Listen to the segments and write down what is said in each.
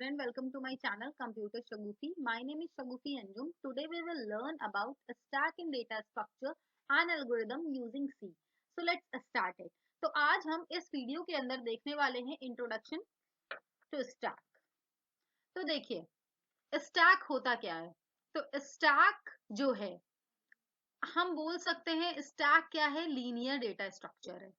friend, welcome to my channel Computer Shagufi. My name is Shagufi Anjum. Today we will learn about a stack in data structure and algorithm using C. So let's start it. तो आज हम इस video के अंदर देखने वाले हैं introduction to stack. तो देखिए स्टैक होता क्या है। तो स्टैक जो है हम बोल सकते हैं स्टैक क्या है, लीनियर डेटा स्ट्रक्चर है।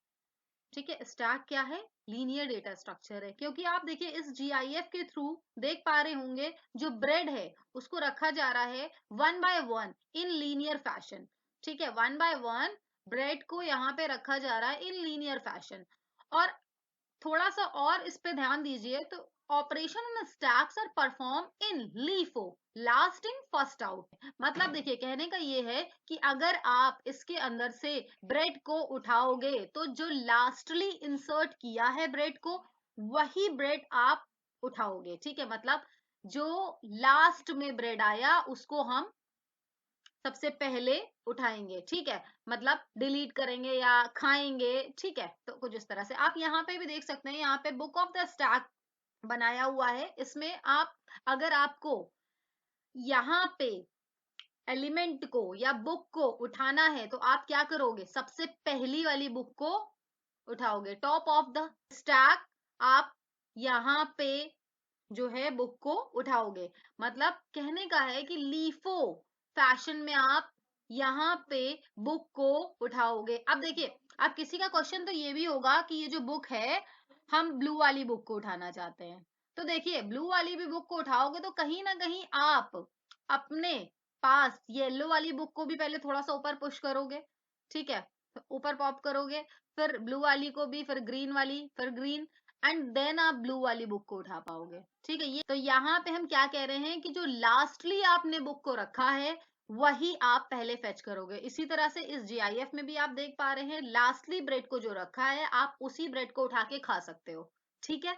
ठीक है, स्टैक क्या है, लीनियर डेटा स्ट्रक्चर है। क्योंकि आप देखिए इस GIF के थ्रू देख पा रहे होंगे जो ब्रेड है उसको रखा जा रहा है one by one in linear fashion. ठीक है, वन बाय वन ब्रेड को यहाँ पे रखा जा रहा है इन लीनियर फैशन। और थोड़ा सा और इस पे ध्यान दीजिए तो operation in stacks are perform in LIFO last in first out. मतलब देखिए कहने का ये है कि अगर आप इसके अंदर से ब्रेड को उठाओगे तो जो लास्टली इंसर्ट किया है ब्रेड को वही ब्रेड आप उठाओगे। ठीक है, मतलब जो लास्ट में ब्रेड आया उसको हम सबसे पहले उठाएंगे। ठीक है, मतलब डिलीट करेंगे या खाएंगे। ठीक है, तो कुछ इस तरह से आप यहाँ पे भी देख सकते हैं, यहाँ पे बुक ऑफ द स्टैक बनाया हुआ है। इसमें आप अगर आपको यहाँ पे एलिमेंट को या बुक को उठाना है तो आप क्या करोगे, सबसे पहली वाली बुक को उठाओगे, टॉप ऑफ द स्टैक आप यहाँ पे जो है बुक को उठाओगे। मतलब कहने का है कि लीफो फैशन में आप यहाँ पे बुक को उठाओगे। अब देखिए अब किसी का क्वेश्चन तो ये भी होगा कि ये जो बुक है हम ब्लू वाली बुक को उठाना चाहते हैं। तो देखिए ब्लू वाली भी बुक को उठाओगे तो कहीं ना कहीं आप अपने पास येलो वाली बुक को भी पहले थोड़ा सा ऊपर पुश करोगे। ठीक है, तो ऊपर पॉप करोगे, फिर ब्लू वाली को भी, फिर ग्रीन वाली, फिर ग्रीन, एंड देन आप ब्लू वाली बुक को उठा पाओगे। ठीक है, ये तो यहाँ पे हम क्या कह रहे हैं कि जो लास्टली आपने बुक को रखा है वही आप पहले फेच करोगे। इसी तरह से इस GIF में भी आप देख पा रहे हैं लास्टली ब्रेड को जो रखा है आप उसी ब्रेड को उठा के खा सकते हो। ठीक है,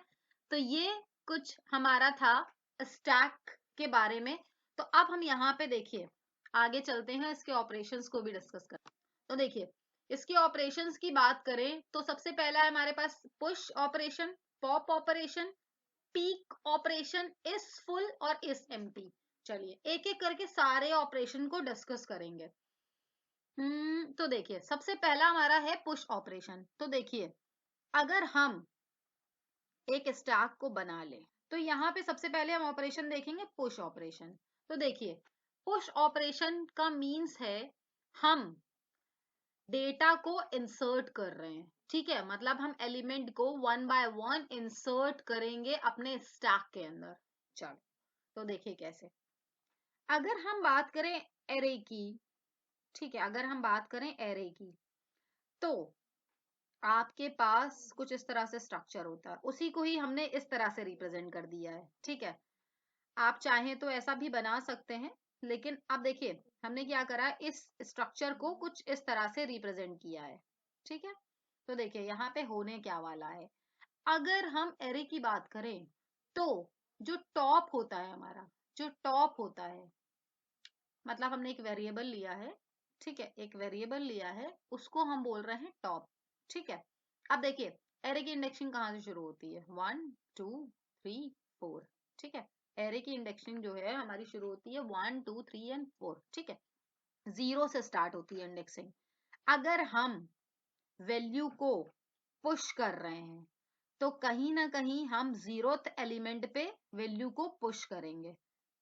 तो ये कुछ हमारा था स्टैक के बारे में। तो अब हम यहाँ पे देखिए आगे चलते हैं, इसके ऑपरेशंस को भी डिस्कस करते हैं। तो देखिए इसके ऑपरेशंस की बात करें तो सबसे पहला है हमारे पास push operation, pop operation, peek operation, is full और इस एम्प्टी। चलिए एक एक करके सारे ऑपरेशन को डिस्कस करेंगे। तो देखिए सबसे पहला हमारा है पुश ऑपरेशन। तो देखिए अगर हम एक स्टैक को बना ले तो यहाँ पे सबसे पहले हम ऑपरेशन देखेंगे पुश ऑपरेशन। तो देखिए पुश ऑपरेशन का मीन्स है हम डेटा को इंसर्ट कर रहे हैं। ठीक है, मतलब हम एलिमेंट को वन बाय वन इंसर्ट करेंगे अपने स्टैक के अंदर। चलो तो देखिए कैसे। अगर हम बात करें एरे की, ठीक है, अगर हम बात करें एरे की तो आपके पास कुछ इस तरह से स्ट्रक्चर होता है, उसी को ही हमने इस तरह से रिप्रेजेंट कर दिया है। ठीक है, आप चाहें तो ऐसा भी बना सकते हैं, लेकिन अब देखिए हमने क्या करा है, इस स्ट्रक्चर को कुछ इस तरह से रिप्रेजेंट किया है। ठीक है, तो देखिए यहाँ पे होने क्या वाला है। अगर हम एरे की बात करें तो जो टॉप होता है हमारा, जो टॉप होता है मतलब हमने एक वेरिएबल लिया है। ठीक है, एक वेरिएबल लिया है उसको हम बोल रहे हैं टॉप। ठीक है, अब देखिए एरे की इंडेक्सिंग कहाँ से शुरू होती है, 1 2 3 4। ठीक है, एरे की इंडेक्सिंग जो है हमारी शुरू होती है 1 2 3 एंड 4। ठीक है, 0 से स्टार्ट होती है इंडेक्सिंग। अगर हम वैल्यू को पुश कर रहे हैं तो कहीं ना कहीं हम 0th एलिमेंट पे वैल्यू को पुश करेंगे।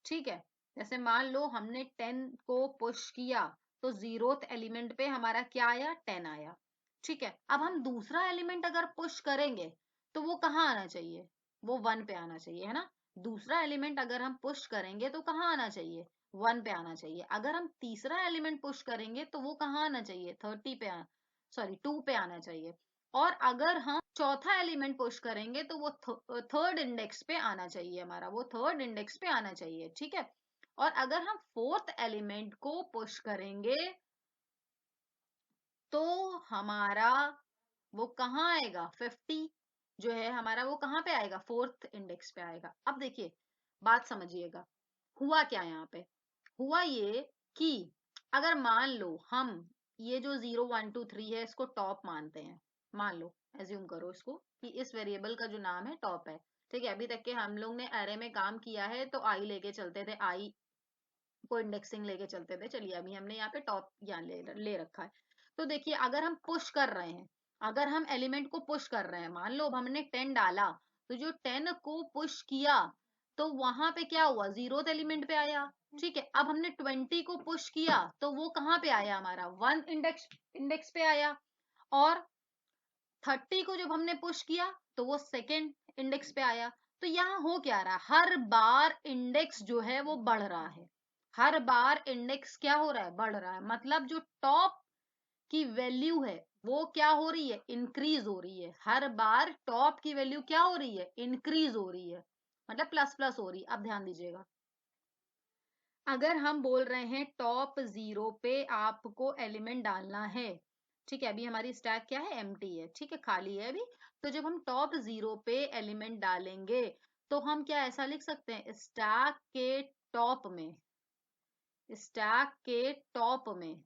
ठीक है, जैसे मान लो हमने 10 को पुश किया तो 0th एलिमेंट पे हमारा क्या आया, 10 आया। ठीक है, अब हम दूसरा एलिमेंट अगर पुश करेंगे तो वो कहाँ आना चाहिए, वो 1 पे आना चाहिए, है ना। दूसरा एलिमेंट अगर हम पुश करेंगे तो कहाँ आना चाहिए, 1 पे आना चाहिए। अगर हम तीसरा एलिमेंट पुश करेंगे तो वो कहाँ आना चाहिए, 30 पे, सॉरी 2 पे आना चाहिए। और अगर हम चौथा एलिमेंट पुश करेंगे तो वो थर्ड इंडेक्स पे आना चाहिए, हमारा वो थर्ड इंडेक्स पे आना चाहिए। ठीक है, और अगर हम फोर्थ एलिमेंट को पुश करेंगे तो हमारा वो कहाँ आएगा, 50 जो है हमारा वो कहाँ पे आएगा, फोर्थ इंडेक्स पे आएगा। अब देखिए बात समझिएगा, हुआ क्या यहाँ पे, हुआ ये कि अगर मान लो हम ये जो 0 1 2 3 है इसको टॉप मानते हैं, मान लो एज्यूम करो इसको कि इस वेरिएबल का जो नाम है टॉप है, ठीक है, अभी तक के हम लोग ने एरे में काम किया है तो आई लेके चलते थे, आई को इंडेक्सिंग लेके चलते थे। चलिए अभी हमने यहाँ पे टॉप यहाँ ले रखा है। तो देखिए अगर हम पुश कर रहे हैं, अगर हम एलिमेंट को पुश कर रहे हैं, मान लो अब हमने 10 डाला, तो जो 10 को पुश किया तो वहां पे क्या हुआ, 0th एलिमेंट पे आया। ठीक है, अब हमने 20 को पुश किया तो वो कहाँ पे आया, हमारा 1 इंडेक्स पे आया। और 30 को जब हमने पुश किया तो वो सेकेंड इंडेक्स पे आया। तो यहाँ हो क्या रहा है, हर बार इंडेक्स जो है वो बढ़ रहा है, हर बार इंडेक्स क्या हो रहा है, बढ़ रहा है। मतलब जो टॉप की वैल्यू है वो क्या हो रही है, इंक्रीज हो रही है। हर बार टॉप की वैल्यू क्या हो रही है, इंक्रीज हो रही है, मतलब प्लस प्लस हो रही है। अब ध्यान दीजिएगा, अगर हम बोल रहे हैं टॉप 0 पे आपको एलिमेंट डालना है, ठीक है, अभी हमारी स्टैक क्या है, एम्प्टी है, ठीक है, खाली है अभी। तो जब हम टॉप 0 पे एलिमेंट डालेंगे तो हम क्या ऐसा लिख सकते हैं, स्टैक के टॉप में, स्टैक के टॉप में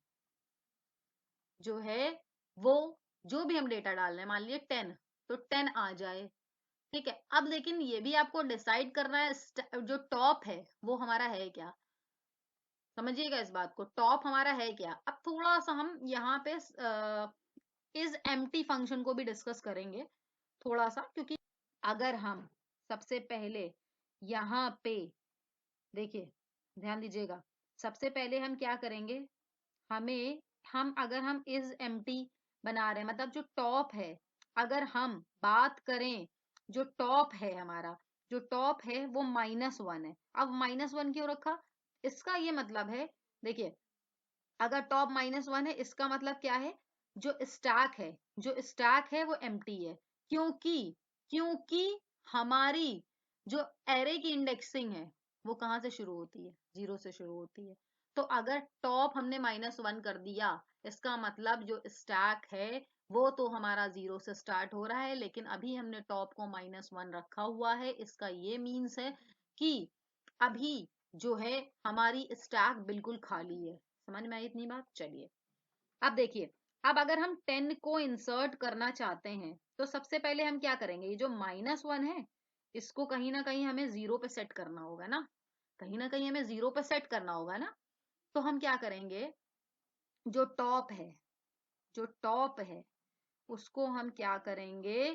जो है वो, जो भी हम डेटा डाल रहे हैं, मान लीजिए 10, तो 10 आ जाए। ठीक है, अब लेकिन ये भी आपको डिसाइड करना है जो टॉप है वो हमारा है क्या, समझिएगा इस बात को, टॉप हमारा है क्या। अब थोड़ा सा हम यहाँ पे इस एम्प्टी फंक्शन को भी डिस्कस करेंगे थोड़ा सा, क्योंकि अगर हम सबसे पहले यहाँ पे देखिए, ध्यान दीजिएगा, सबसे पहले हम क्या करेंगे, हम अगर हम इस एम्प्टी बना रहे हैं, मतलब जो टॉप है, अगर हम बात करें, जो टॉप है हमारा, जो टॉप है वो -1 है। अब -1 क्यों रखा, इसका ये मतलब है, देखिए अगर टॉप -1 है इसका मतलब क्या है, जो स्टैक है, जो स्टैक है वो एम्प्टी है। क्योंकि क्योंकि हमारी जो एरे की इंडेक्सिंग है वो कहाँ से शुरू होती है, 0 से शुरू होती है। तो अगर टॉप हमने -1 कर दिया, इसका मतलब जो स्टैक है वो तो हमारा 0 से स्टार्ट हो रहा है, लेकिन अभी हमने टॉप को -1 रखा हुआ है। इसका ये मीन्स है कि अभी जो है हमारी स्टैक बिल्कुल खाली है। समझ में आई इतनी बात, चलिए अब देखिए, अब अगर हम 10 को इंसर्ट करना चाहते हैं तो सबसे पहले हम क्या करेंगे, ये जो -1 है इसको कहीं ना कहीं हमें 0 पे सेट करना होगा ना, कहीं ना कहीं हमें 0 पे सेट करना होगा ना। तो हम क्या करेंगे, जो टॉप है, जो टॉप है उसको हम क्या करेंगे,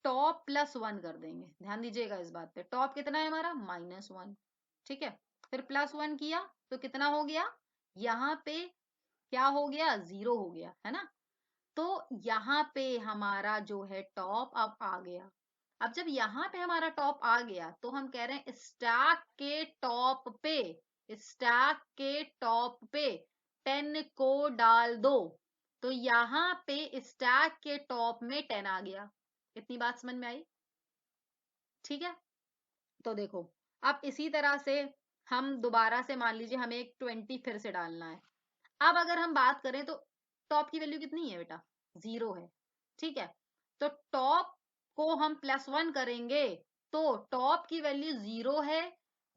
टॉप +1 कर देंगे। ध्यान दीजिएगा इस बात पे, टॉप कितना है हमारा, -1, ठीक है, फिर +1 किया तो कितना हो गया, यहाँ पे क्या हो गया, 0 हो गया है ना। तो यहाँ पे हमारा जो है टॉप अब आ गया। अब जब यहाँ पे हमारा टॉप आ गया तो हम कह रहे हैं स्टैक के टॉप पे, स्टैक के टॉप पे 10 को डाल दो। तो यहाँ पे स्टैक के टॉप में 10 आ गया। इतनी बात समझ में आई, ठीक है। तो देखो, अब इसी तरह से हम दोबारा से मान लीजिए हमें एक 20 फिर से डालना है। अब अगर हम बात करें तो टॉप की वैल्यू कितनी है बेटा, 0 है, ठीक है। तो टॉप को हम +1 करेंगे तो टॉप की वैल्यू 0 है,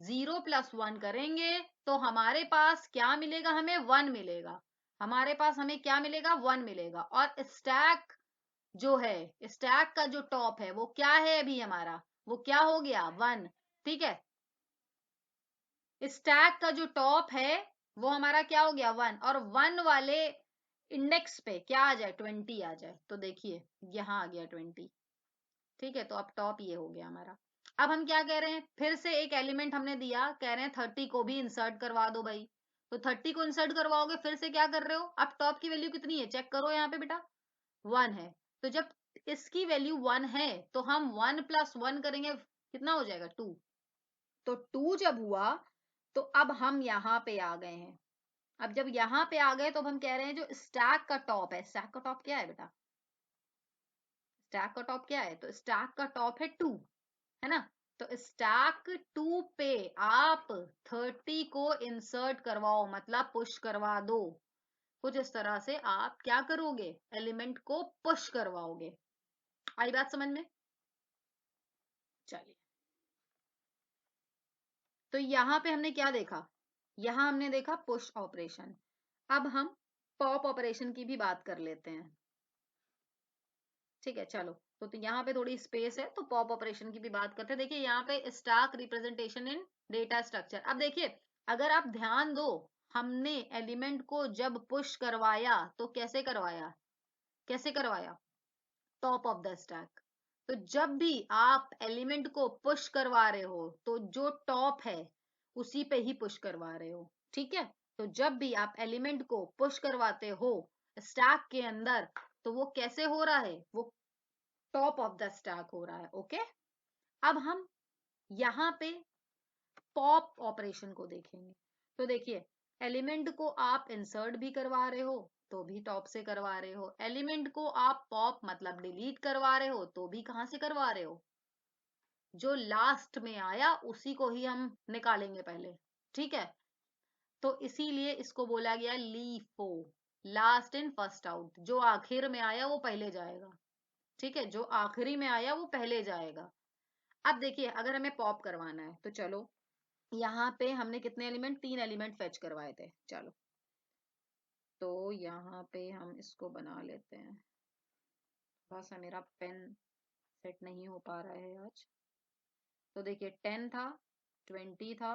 0 + 1 करेंगे तो हमारे पास क्या मिलेगा, हमें 1 मिलेगा, हमारे पास हमें क्या मिलेगा, 1 मिलेगा। और स्टैक जो है, स्टैक का जो टॉप है वो क्या है अभी हमारा, वो क्या हो गया, 1, ठीक है। स्टैक का जो टॉप है वो हमारा क्या हो गया, 1, और 1 वाले इंडेक्स पे क्या आ जाए, 20 आ जाए। तो देखिए यहाँ आ गया 20, ठीक है। तो अब टॉप ये हो गया हमारा। अब हम क्या कह रहे हैं, फिर से एक एलिमेंट हमने दिया, कह रहे हैं 30 को भी इंसर्ट करवा दो भाई। तो 30 को इंसर्ट करवाओगे, फिर से क्या कर रहे हो, अब टॉप की वैल्यू कितनी है चेक करो यहाँ पे बेटा, 1 है। तो जब इसकी वैल्यू 1 है तो हम 1 + 1 करेंगे, कितना हो जाएगा, 2। तो 2 जब हुआ तो अब हम यहाँ पे आ गए हैं। अब जब यहाँ पे आ गए तो अब हम कह रहे हैं जो स्टैक का टॉप है, स्टैक का टॉप क्या है बेटा, स्टैक का टॉप क्या है, तो स्टैक का टॉप है 2, है ना। तो स्टैक 2 पे आप 30 को इंसर्ट करवाओ, मतलब पुश करवा दो। कुछ इस तरह से आप क्या करोगे, एलिमेंट को पुश करवाओगे। आई बात समझ में, चलिए। तो यहाँ पे हमने क्या देखा, यहाँ हमने देखा पुश ऑपरेशन। अब हम पॉप ऑपरेशन की भी बात कर लेते हैं, ठीक है, चलो तो यहाँ पे थोड़ी स्पेस है तो पॉप ऑपरेशन की भी बात करते हैं। देखिए यहाँ पे stack representation in data structure. अब देखिए अगर आप ध्यान दो, हमने एलिमेंट को जब पुश करवाया तो कैसे करवाया, कैसे करवाया, टॉप ऑफ द स्टैक। तो जब भी आप एलिमेंट को पुश करवा रहे हो तो जो टॉप है उसी पे ही पुश करवा रहे हो, ठीक है। तो जब भी आप एलिमेंट को पुश करवाते हो स्टैक के अंदर तो वो कैसे हो रहा है, वो टॉप ऑफ द स्टैक हो रहा है, ओके। अब हम यहाँ पे पॉप ऑपरेशन को देखेंगे। तो देखिए एलिमेंट को आप इंसर्ट भी करवा रहे हो तो भी टॉप से करवा रहे हो, एलिमेंट को आप पॉप मतलब डिलीट करवा रहे हो तो भी कहाँ से करवा रहे हो, जो लास्ट में आया उसी को ही हम निकालेंगे पहले, ठीक है। तो इसीलिए इसको बोला गया LIFO, last in first out, जो आखिर में आया वो पहले जाएगा, ठीक है, जो आखिरी में आया वो पहले जाएगा। अब देखिए अगर हमें पॉप करवाना है तो चलो यहाँ पे हमने कितने एलिमेंट, 3 एलिमेंट फेच करवाए थे, चलो तो यहाँ पे हम इसको बना लेते हैं। थोड़ा सा मेरा पेन सेट नहीं हो पा रहा है आज। तो देखिए 10 था, 20 था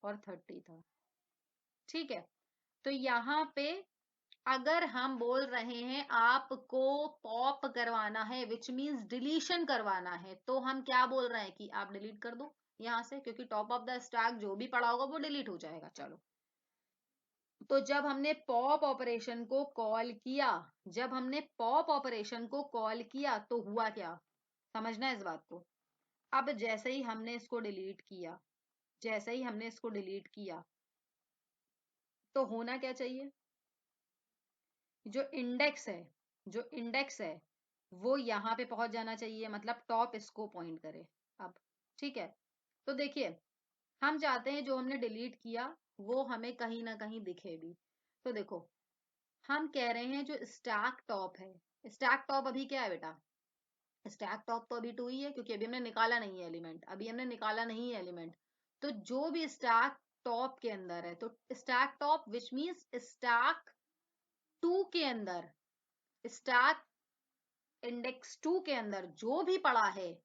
और 30 था, ठीक है। तो यहाँ पे अगर हम बोल रहे हैं आपको पॉप करवाना है विच मीन्स डिलीशन करवाना है, तो हम क्या बोल रहे हैं कि आप डिलीट कर दो यहाँ से, क्योंकि टॉप ऑफ द स्टैक जो भी पड़ा होगा वो डिलीट हो जाएगा। चलो तो जब हमने पॉप ऑपरेशन को कॉल किया, जब हमने पॉप ऑपरेशन को कॉल किया तो हुआ क्या, समझना है इस बात को। अब जैसे ही हमने इसको डिलीट किया, जैसे ही हमने इसको डिलीट किया तो होना क्या चाहिए, जो इंडेक्स है, जो इंडेक्स है वो यहाँ पे पहुंच जाना चाहिए, मतलब टॉप इसको पॉइंट करे। अब ठीक है, तो देखिए हम चाहते हैं जो हमने डिलीट किया वो हमें कहीं ना कहीं दिखे भी। तो देखो हम कह रहे हैं जो स्टैक टॉप है, स्टैक टॉप अभी क्या है बेटा, स्टैक टॉप तो अभी 2 ही है क्योंकि अभी हमने निकाला नहीं है एलिमेंट, अभी हमने निकाला नहीं है एलिमेंट। तो जो भी स्टैक टॉप के अंदर है तो stack top which means stack 2 के अंदर, स्टैक इंडेक्स 2 के अंदर जो भी पड़ा है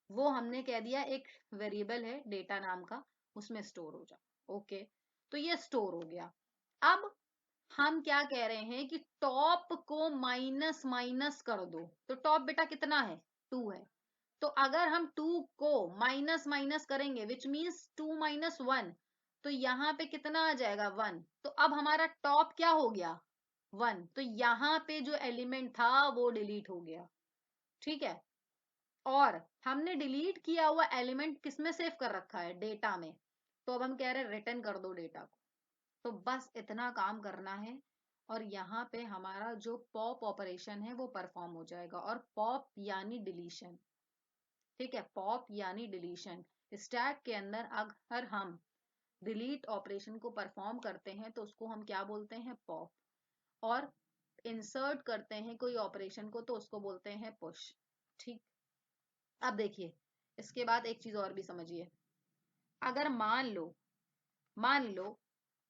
वो हमने कह दिया एक वेरिएबल है डेटा नाम का, उसमें स्टोर हो जा, ओके। तो ये स्टोर हो गया। अब हम क्या कह रहे हैं कि टॉप को माइनस माइनस कर दो, तो टॉप बेटा कितना है, 2 है। तो अगर हम 2 को माइनस माइनस करेंगे विच मीन्स 2 माइनस 1, तो यहाँ पे कितना आ जाएगा 1। तो अब हमारा टॉप क्या हो गया 1, तो यहाँ पे जो एलिमेंट था वो डिलीट हो गया, ठीक है। और हमने डिलीट किया हुआ एलिमेंट किसमें सेव कर रखा है, डेटा में। तो अब हम कह रहे हैं रिटर्न कर दो डेटा को। तो बस इतना काम करना है और यहाँ पे हमारा जो पॉप ऑपरेशन है वो परफॉर्म हो जाएगा। और पॉप यानी डिलीशन, ठीक है, पॉप यानी डिलीशन। स्टैक के अंदर अगर हम डिलीट ऑपरेशन को परफॉर्म करते हैं तो उसको हम क्या बोलते हैं, पॉप। और इंसर्ट करते हैं कोई ऑपरेशन को तो उसको बोलते हैं पुश, ठीक। अब देखिए इसके बाद एक चीज और भी समझिए। अगर मान लो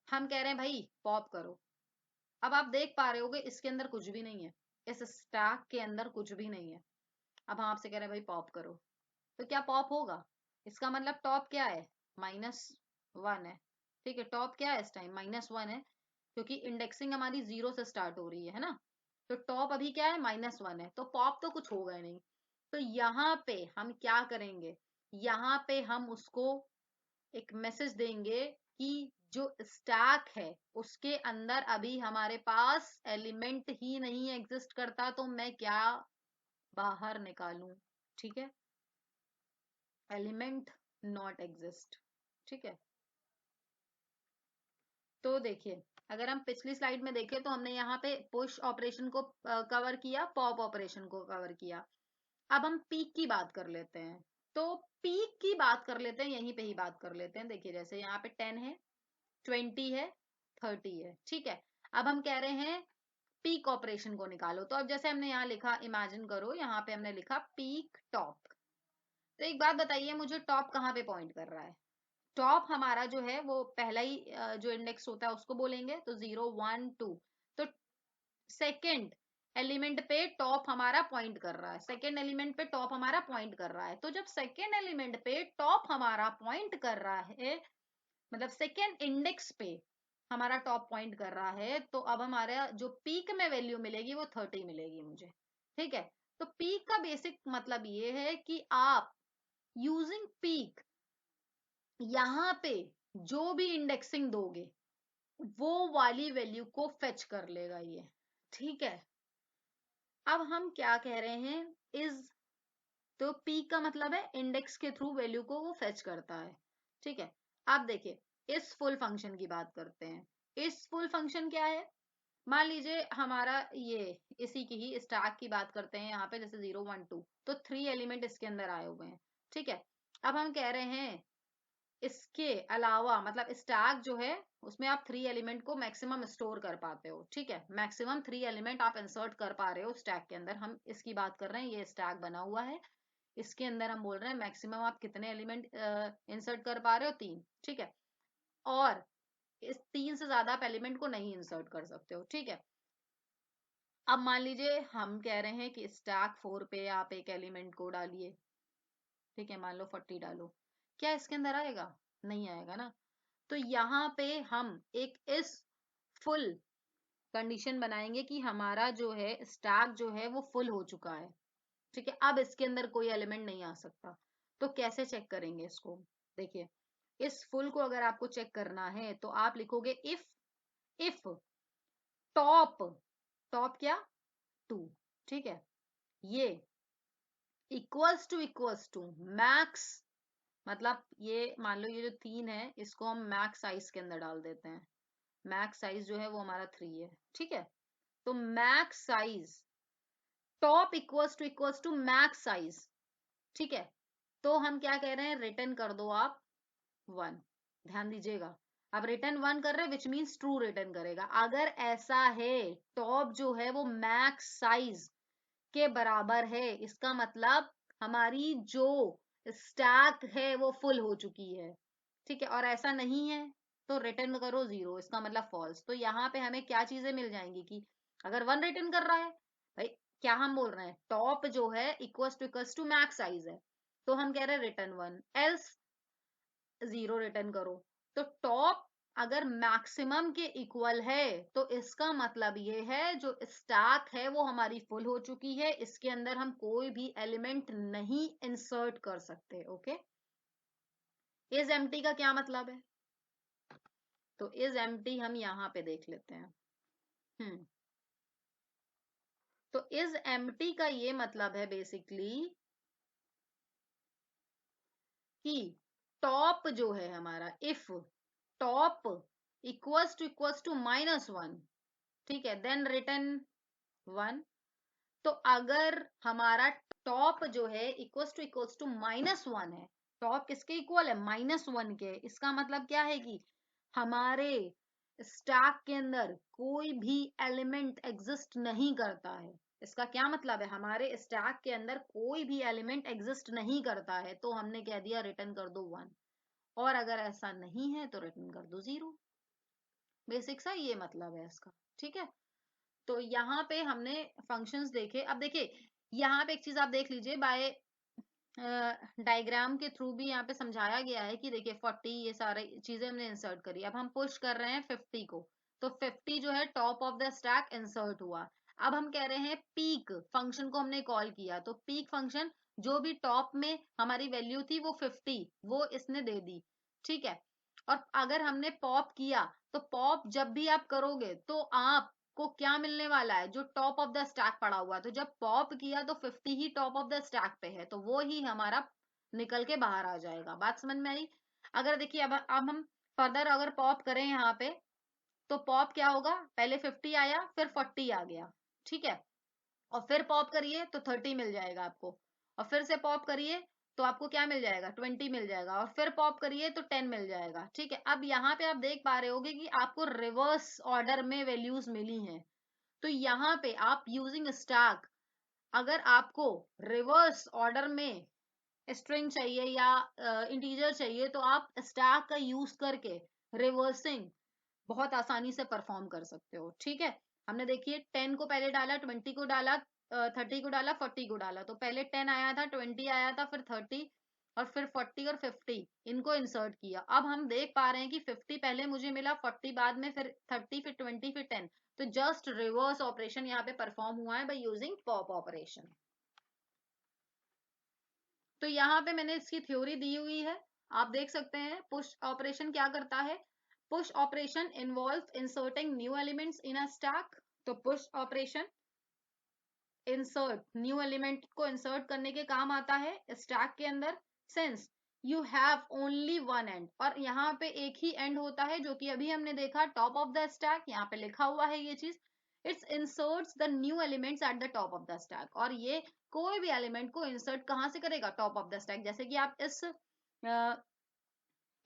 हम कह रहे हैं भाई पॉप करो, अब आप देख पा रहे होगे इसके अंदर कुछ भी नहीं है, इस स्टैक के अंदर कुछ भी नहीं है। अब हम आपसे कह रहे हैं भाई पॉप करो, तो क्या पॉप होगा, इसका मतलब टॉप क्या है, -1 है, ठीक है। टॉप क्या है इस टाइम, -1 है, क्योंकि इंडेक्सिंग हमारी 0 से स्टार्ट हो रही है ना। तो टॉप अभी क्या है, -1 है, तो पॉप तो कुछ होगा ही नहीं। तो यहाँ पे हम क्या करेंगे, यहाँ पे हम उसको एक मैसेज देंगे कि जो स्टैक है उसके अंदर अभी हमारे पास एलिमेंट ही नहीं एग्जिस्ट करता, तो मैं क्या बाहर निकालूं, ठीक है, एलिमेंट नॉट एग्जिस्ट, ठीक है। तो देखिए अगर हम पिछली स्लाइड में देखें तो हमने यहाँ पे पुश ऑपरेशन को कवर किया, पॉप ऑपरेशन को कवर किया। अब हम पीक की बात कर लेते हैं। तो पीक की बात कर लेते हैं, यहीं पे ही बात कर लेते हैं। देखिए जैसे यहाँ पे 10 है, 20 है, 30 है, ठीक है। अब हम कह रहे हैं पीक ऑपरेशन को निकालो। तो अब जैसे हमने यहाँ लिखा, इमेजिन करो यहाँ पे हमने लिखा पीक टॉप। तो एक बात बताइए मुझे, टॉप कहाँ पे पॉइंट कर रहा है, टॉप हमारा जो है वो पहला ही जो इंडेक्स होता है उसको बोलेंगे, तो 0 1 2। तो सेकंड एलिमेंट पे टॉप हमारा पॉइंट कर रहा है, सेकेंड एलिमेंट पे टॉप हमारा पॉइंट कर रहा है। तो जब सेकेंड एलिमेंट पे टॉप हमारा पॉइंट कर रहा है, मतलब सेकेंड इंडेक्स पे हमारा टॉप पॉइंट कर रहा है, तो अब हमारा जो पीक में वैल्यू मिलेगी वो 30 मिलेगी मुझे। ठीक है, तो पीक का बेसिक मतलब ये है कि आप यूजिंग पीक यहाँ पे जो भी इंडेक्सिंग दोगे वो वाली वैल्यू को फेच कर लेगा ये। ठीक है, अब हम क्या कह रहे हैं, इज, तो पीक का मतलब है इंडेक्स के थ्रू वैल्यू को वो फेच करता है। ठीक है, अब देखिए इस फुल फंक्शन की बात करते हैं। इस फुल फंक्शन क्या है, मान लीजिए हमारा ये, इसी की ही स्टैक की बात करते हैं यहाँ पे, जैसे 0 1 2, तो 3 एलिमेंट इसके अंदर आए हुए हैं। ठीक है, अब हम कह रहे हैं इसके अलावा, मतलब स्टैक जो है उसमें आप 3 एलिमेंट को मैक्सिमम स्टोर कर पाते हो। ठीक है, मैक्सिमम 3 एलिमेंट आप इंसर्ट कर पा रहे हो स्टैक के अंदर, हम इसकी बात कर रहे हैं। ये स्टैक बना हुआ है, इसके अंदर हम बोल रहे हैं मैक्सिमम आप कितने एलिमेंट इंसर्ट कर पा रहे हो, 3। ठीक है, और इस 3 से ज्यादा आप एलिमेंट को नहीं इंसर्ट कर सकते हो। ठीक है, अब मान लीजिए हम कह रहे हैं कि स्टैक 4 पे आप एक एलिमेंट को डालिए। ठीक है, मान लो 40 डालो, क्या इसके अंदर आएगा? नहीं आएगा ना। तो यहाँ पे हम एक इस फुल कंडीशन बनाएंगे कि हमारा जो है स्टैक जो है वो फुल हो चुका है। ठीक है, अब इसके अंदर कोई एलिमेंट नहीं आ सकता। तो कैसे चेक करेंगे इसको? देखिए, इस फुल को अगर आपको चेक करना है तो आप लिखोगे इफ टॉप, टॉप क्या, 2। ठीक है, ये इक्वल्स टू मैक्स, मतलब ये मान लो ये जो 3 है इसको हम मैक्स साइज के अंदर डाल देते हैं। मैक्स साइज जो है वो हमारा 3 है। ठीक है, तो max size top equals to max size. ठीक है, तो हम क्या कह रहे हैं, रिटर्न कर दो आप 1। ध्यान दीजिएगा, अब रिटर्न 1 कर रहे हैं विच मीन्स ट्रू रिटर्न करेगा। अगर ऐसा है टॉप जो है वो मैक्स साइज के बराबर है, इसका मतलब हमारी जो स्टैक है वो फुल हो चुकी है। ठीक है, और ऐसा नहीं है तो रिटर्न करो 0, इसका मतलब फॉल्स। तो यहाँ पे हमें क्या चीजें मिल जाएंगी कि अगर 1 रिटर्न कर रहा है, भाई क्या हम बोल रहे हैं, टॉप जो है इक्वल्स टू मैक्स साइज है, तो हम कह रहे हैं रिटर्न 1, एल्स 0 रिटर्न करो। तो टॉप अगर मैक्सिमम के इक्वल है तो इसका मतलब ये है जो स्टैक है वो हमारी फुल हो चुकी है, इसके अंदर हम कोई भी एलिमेंट नहीं इंसर्ट कर सकते। ओके, इज एम्प्टी का क्या मतलब है? तो इज एम्प्टी हम यहाँ पे देख लेते हैं। तो इज एम्प्टी का ये मतलब है बेसिकली कि टॉप जो है हमारा, इफ टॉप इक्वल्स टू -1, ठीक है, देन रिटर्न 1। तो अगर हमारा टॉप जो है इक्वल्स टू -1 है, टॉप किसके इक्वल है, -1 के, इसका मतलब क्या है कि हमारे स्टैक के अंदर कोई भी एलिमेंट एग्जिस्ट नहीं करता है। इसका क्या मतलब है, हमारे स्टैक के अंदर कोई भी एलिमेंट एग्जिस्ट नहीं करता है, तो हमने कह दिया रिटर्न कर दो 1, और अगर ऐसा नहीं है तो रिटर्न कर दो 0। बेसिक सा ये मतलब है इसका। ठीक है, तो यहाँ पे हमने फंक्शंस देखे। अब देखिए यहाँ पे एक चीज आप देख लीजिए, बाय डायग्राम के थ्रू भी यहाँ पे समझाया गया है कि देखिए 40 ये सारे चीजें हमने इंसर्ट करी, अब हम पुश कर रहे हैं 50 को, तो 50 जो है top of the stack insert हुआ। अब हम कह रहे हैं पीक फंक्शन को हमने कॉल किया, तो पीक फंक्शन जो भी टॉप में हमारी वैल्यू थी वो 50 वो इसने दे दी। ठीक है, और अगर हमने पॉप किया तो पॉप जब भी आप करोगे तो आप को क्या मिलने वाला है, जो टॉप ऑफ द स्टैक पड़ा हुआ, तो जब पॉप किया तो 50 ही टॉप ऑफ द स्टैक पे है, तो वो ही हमारा निकल के बाहर आ जाएगा। बात समझ में आई? अगर देखिए अब हम फर्दर अगर पॉप करें यहाँ पे, तो पॉप क्या होगा, पहले 50 आया फिर 40 आ गया। ठीक है, और फिर पॉप करिए तो 30 मिल जाएगा आपको, और फिर से पॉप करिए तो आपको क्या मिल जाएगा, 20 मिल जाएगा, और फिर पॉप करिए तो 10 मिल जाएगा। ठीक है, अब यहाँ पे आप देख पा रहे होगे कि आपको रिवर्स ऑर्डर में वैल्यूज मिली हैं। तो यहाँ पे आप यूजिंग स्टैक, अगर आपको रिवर्स ऑर्डर में स्ट्रिंग चाहिए या इंटीजर चाहिए, तो आप स्टैक का यूज करके रिवर्सिंग बहुत आसानी से परफॉर्म कर सकते हो। ठीक है, हमने देखिए 10 को पहले डाला, 20 को डाला, 30 को डाला, 40 को डाला। तो पहले 10 आया था, 20 आया था, फिर 30 और फिर 40 और 50 इनको इंसर्ट किया। अब हम देख पा रहे हैं कि 50 पहले मुझे मिला, 40 बाद में, फिर 30, फिर 20, फिर 10। तो जस्ट रिवर्स ऑपरेशन यहाँ पे परफॉर्म हुआ है बाय यूजिंग पॉप ऑपरेशन। तो यहाँ पे मैंने इसकी थ्योरी दी हुई है, आप देख सकते हैं। पुश ऑपरेशन क्या करता है? Push operation involve inserting new elements in a stack. तो push operation insert new element को इंसर्ट करने के काम आता है स्टैक के अंदर। Since you have only one end, और यहाँ पे एक ही एंड होता है, जो कि अभी हमने देखा टॉप ऑफ द स्टैक, यहाँ पे लिखा हुआ है ये चीज। It's inserts the new elements at the top of the stack. और ये कोई भी एलिमेंट को इंसर्ट कहाँ से करेगा? Top of the stack. जैसे कि आप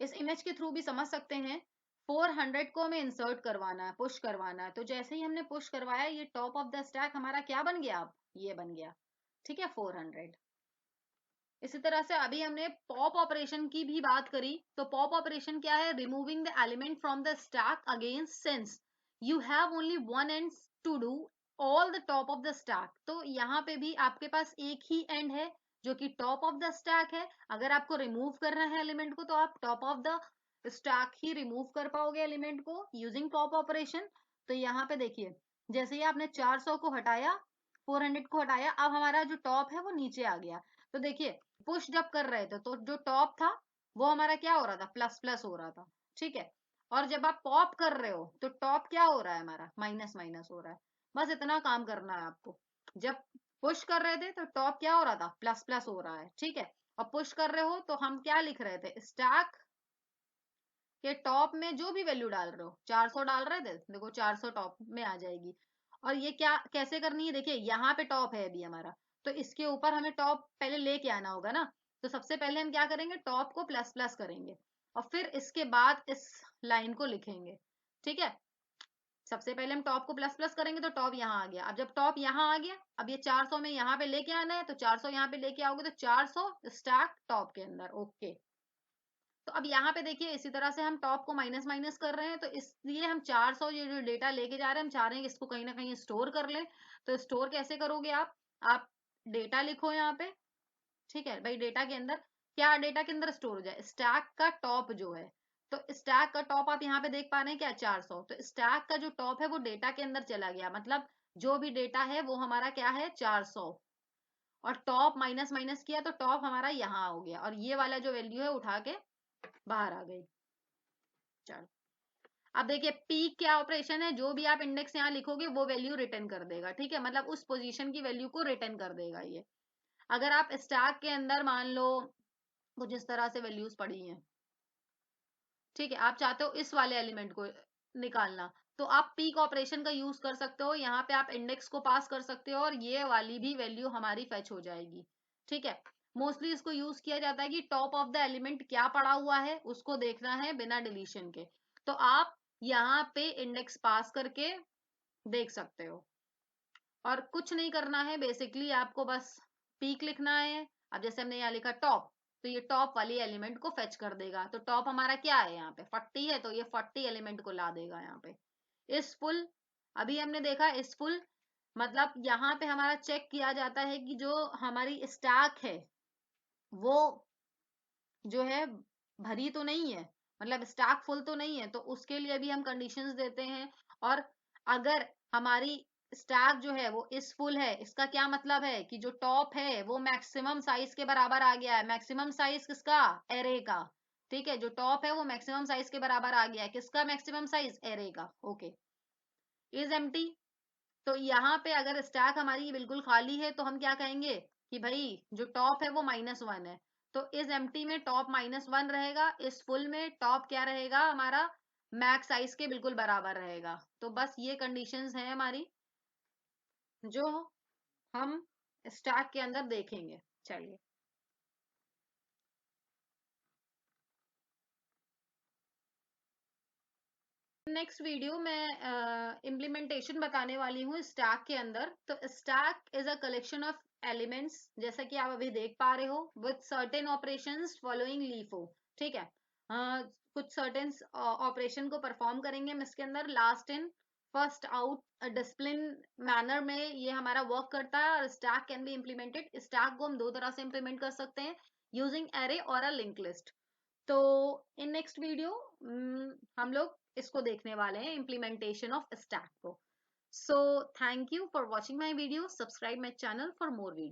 इस इमेज के थ्रू भी समझ सकते हैं। 400 को हमें इंसर्ट करवाना है, पुश करवाना है। तो जैसे ही हमने पुश करवाया, ये टॉप ऑफ द स्टैक हमारा क्या बन गया? अब ये बन गया, ठीक है, 400। इसी तरह से अभी हमने पॉप ऑपरेशन की भी बात करी। तो पॉप ऑपरेशन क्या है? Removing the element from the stack against, since you have only one end to do all the top of the stack. तो यहाँ पे भी आपके पास एक ही एंड है जो कि टॉप ऑफ द स्टैक है। अगर आपको रिमूव करना है एलिमेंट को, तो आप top of the stack he remove कर पाओगे एलिमेंट को यूजिंग पॉप ऑपरेशन। तो यहाँ पे देखिए, जैसे ही आपने 400 को हटाया, 400 को हटाया, अब हमारा जो टॉप है वो नीचे आ गया। तो देखिए, पुश जब कर रहे थे तो जो टॉप था वो हमारा क्या हो रहा था? प्लस प्लस हो रहा था, ठीक है। और जब आप पॉप कर रहे हो तो टॉप क्या हो रहा है? हमारा माइनस माइनस हो रहा है। बस इतना काम करना है आपको। जब पुश कर रहे थे तो टॉप क्या हो रहा था? प्लस प्लस हो रहा है, ठीक है। और पुश कर रहे हो तो हम क्या लिख रहे थे? स्टैक के टॉप में जो भी वैल्यू डाल रहे हो, 400 डाल रहे थे, देखो 400 टॉप में आ जाएगी। और ये क्या कैसे करनी है? देखिए यहाँ पे टॉप है अभी हमारा, तो इसके ऊपर हमें टॉप पहले लेके आना होगा ना। तो सबसे पहले हम क्या करेंगे? टॉप को प्लस प्लस करेंगे और फिर इसके बाद इस लाइन को लिखेंगे, ठीक है। सबसे पहले हम टॉप को प्लस प्लस करेंगे तो टॉप यहाँ आ गया। अब जब टॉप यहाँ आ गया, अब ये 400 में यहाँ पे लेके आना है, तो 400 यहाँ पे लेके आओगे तो 400 स्टैक टॉप के अंदर, ओके। तो अब यहाँ पे देखिए, इसी तरह से हम टॉप को माइनस माइनस कर रहे हैं, तो इसलिए हम 400 ये जो डेटा लेके जा रहे हैं, हम चाह रहे हैं कि इसको कहीं ना कहीं स्टोर कर लें। तो स्टोर कैसे करोगे आप डेटा लिखो यहाँ पे, ठीक है भाई। डेटा के अंदर क्या, डेटा के अंदर स्टोर हो जाए स्टैक का टॉप जो है। तो स्टैक का टॉप आप यहाँ पे देख पा रहे हैं क्या? 400। तो स्टैक का जो टॉप है वो डेटा के अंदर चला गया, मतलब जो भी डेटा है वो हमारा क्या है? 400। और टॉप माइनस माइनस किया तो टॉप हमारा यहाँ हो गया, और ये वाला जो वैल्यू है उठा के बाहर आ गई। चलो, अब देखिए पीक क्या ऑपरेशन है? जो भी आप इंडेक्स यहाँ लिखोगे वो वैल्यू रिटर्न कर देगा, ठीक है। मतलब उस पोजीशन की वैल्यू को रिटर्न कर देगा ये। अगर आप स्टैक के अंदर मान लो कुछ इस तरह से वैल्यूज पड़ी हैं, ठीक है, आप चाहते हो इस वाले एलिमेंट को निकालना, तो आप पीक ऑपरेशन का यूज कर सकते हो। यहाँ पे आप इंडेक्स को पास कर सकते हो और ये वाली भी वैल्यू हमारी फेच हो जाएगी, ठीक है। मोस्टली इसको यूज किया जाता है कि टॉप ऑफ द एलिमेंट क्या पड़ा हुआ है उसको देखना है बिना डिलीशन के। तो आप यहाँ पे इंडेक्स पास करके देख सकते हो, और कुछ नहीं करना है। बेसिकली आपको बस पीक लिखना है। अब जैसे हमने यहाँ लिखा टॉप, तो ये टॉप वाली एलिमेंट को फेच कर देगा। तो टॉप हमारा क्या है? यहाँ पे 40 है, तो ये 40 एलिमेंट को ला देगा यहाँ पे। इस फुल, अभी हमने देखा इस फुल, मतलब यहाँ पे हमारा चेक किया जाता है कि जो हमारी स्टैक है वो जो है भरी तो नहीं है, मतलब स्टैक फुल तो नहीं है। तो उसके लिए भी हम कंडीशंस देते हैं। और अगर हमारी स्टैक जो है वो इस फुल है, इसका क्या मतलब है? कि जो टॉप है वो मैक्सिमम साइज के बराबर आ गया है। मैक्सिमम साइज किसका? एरे का, ठीक है। जो टॉप है वो मैक्सिमम साइज के बराबर आ गया है। किसका मैक्सिमम साइज? एरे का, ओके। इज एम्प्टी, तो यहाँ पे अगर स्टैक हमारी बिल्कुल खाली है तो हम क्या कहेंगे कि भाई जो टॉप है वो -1 है। तो इस एम्प्टी में टॉप -1 रहेगा, इस फुल में टॉप क्या रहेगा? हमारा मैक्स साइज के बिल्कुल बराबर रहेगा। तो बस ये कंडीशंस हैं हमारी जो हम स्टैक के अंदर देखेंगे। चलिए, नेक्स्ट वीडियो में इम्प्लीमेंटेशन बताने वाली हूँ स्टैक के अंदर। तो stack is a collection of elements, जैसा कि आप अभी देख पा रहे हो, with certain operations following LIFO, ठीक है। कुछ सर्टेन ऑपरेशन को परफॉर्म करेंगे हम इसके अंदर, last in first out discipline manner में ये हमारा वर्क करता है। और stack can be implemented, stack को हम दो तरह से इम्प्लीमेंट कर सकते हैं, यूजिंग एरे और अ लिंक लिस्ट। तो इन नेक्स्ट वीडियो हम लोग इसको देखने वाले हैं, इम्प्लीमेंटेशन ऑफ स्टैक को। So thank you for watching my video, subscribe my channel for more video.